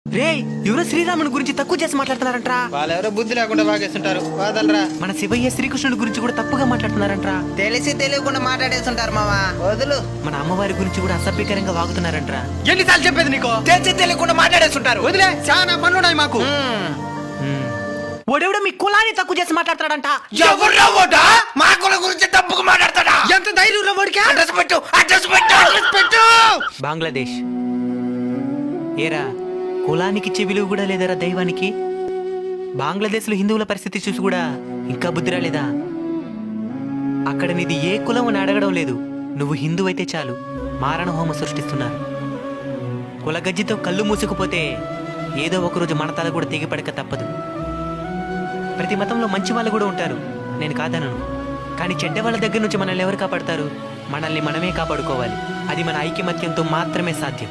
రే ఎవరో శ్రీరాముని గురించి తక్కువ చేసి మాట్లాడుతున్నారంట్రా. వాళ్ళెవరో బుద్ధి లేకుండా వాగేస్తుంటారు. వదలరా. మన శివయ్య శ్రీకృష్ణుడి గురించి కూడా తప్పుగా మాట్లాడుతున్నారంట్రా. తెలిసి తెలియకుండా మాట్లాడేస్తుంటారు మావా. వదులు. మన అమ్మవారి గురించి కూడా అసభ్యకరంగా వాగుతున్నారంట్రా. ఎన్నిసార్లు చెప్పేది నీకు? తెలిసి తెలియకుండా మాట్లాడేస్తుంటారు. వదిలే. చాలా పనున్నాయి మాకు. ఓడెవడో మీ కులాన్ని తక్కువ చేసి మాట్లాడతాడంట. ఎవరు ఓటా? మా కుల గురించి తప్పుగా మాట్లాడతాడా? ఎంత ధైర్యం ఓడికి? అడ్రస్ పెట్టు. అడ్రస్ పెట్టు. అడ్రస్ పెట్టు. బంగ్లాదేశ్. ఏరా కులానికిచ్చే విలువ కూడా లేదరా దైవానికి. బంగ్లాదేశ్ లో హిందువుల పరిస్థితి చూసి కూడా ఇంకా బుద్ధి రాలేదా? అక్కడ నీది ఏ కులం అని అడగడం లేదు. నువ్వు హిందూ అయితే చాలు మారణ హోమ సృష్టిస్తున్నారు. కులగజ్జితో కళ్ళు మూసుకుపోతే ఏదో ఒకరోజు మన తల కూడా తెగిపడక తప్పదు. ప్రతి మతంలో మంచి వాళ్ళు కూడా ఉంటారు, నేను కాదనను. కానీ చెడ్డ వాళ్ళ దగ్గర నుంచి మనల్ని ఎవరు కాపాడతారు? మనల్ని మనమే కాపాడుకోవాలి. అది మన ఐకమత్యంతో మాత్రమే సాధ్యం.